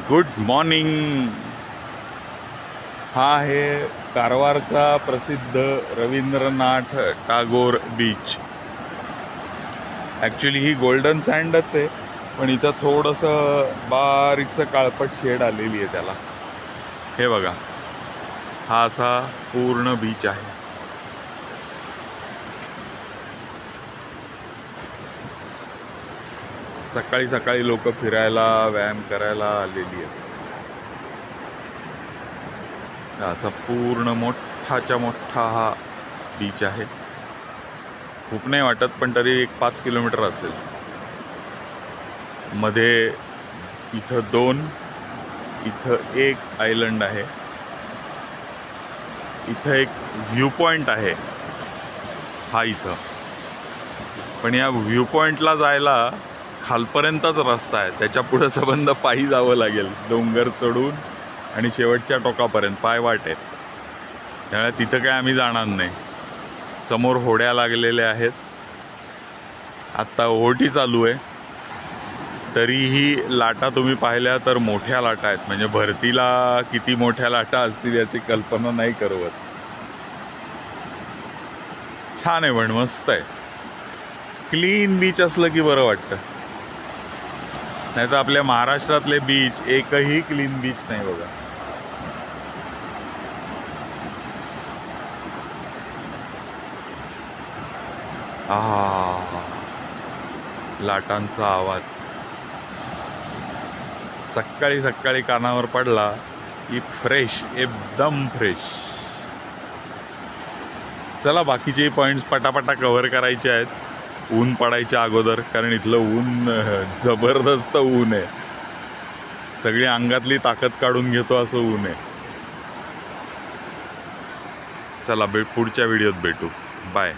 Good morning. हा आहे कारवारचा प्रसिद्ध रवींद्रनाथ टागोर बीच. ॲक्च्युली ही गोल्डन सँडच आहे, पण इथं थोडंसं बारीकसं काळपट शेड आलेली आहे त्याला. हे बघा, हा असा पूर्ण बीच आहे. सकाळी सकाळी लोक फिरायला व्यायाम करायला आलेली आहेत. असा पूर्ण मोठाच्या मोठा हा बीच आहे. खूप नाही वाटत, पण तरी 1-5 किलोमीटर असेल. मध्ये इथं 2, इथं 1 आयलंड आहे. इथं एक व्ह्यू पॉईंट आहे, हा इथं. पण या व्ह्यू पॉईंटला जायला खालपर्यंतच रस्ता आहे, त्याच्या पुढं संबंध पायी जावं लागेल, डोंगर चढून आणि शेवटच्या टोकापर्यंत पायवाट आहे. त्यामुळे तिथं काय आम्ही जाणार नाही. समोर होड्या लागलेल्या आहेत. आत्ता ओहोटी चालू आहे. तरीही लाटा तुम्ही पाहिल्या तर मोठ्या लाटा आहेत. म्हणजे भरतीला किती मोठ्या लाटा असतील याची कल्पना नाही करवत. छान आहे, पण मस्त आहे. क्लीन बीच असलं की बरं वाटतं. नाही तर आपल्या महाराष्ट्रातले बीच एकही क्लीन बीच नाही बघा. लाटांचा आवाज सकाळी सकाळी कानावर पडला की फ्रेश, एकदम फ्रेश. चला, बाकीचे पॉईंट्स पटापटा कव्हर करायचे आहेत ऊन पडायच्या अगोदर, कारण इथलं ऊन जबरदस्त ऊन आहे. सगळी अंगातली ताकद काढून घेतो असं ऊन आहे. चला, पुढच्या व्हिडिओत भेटू. बाय.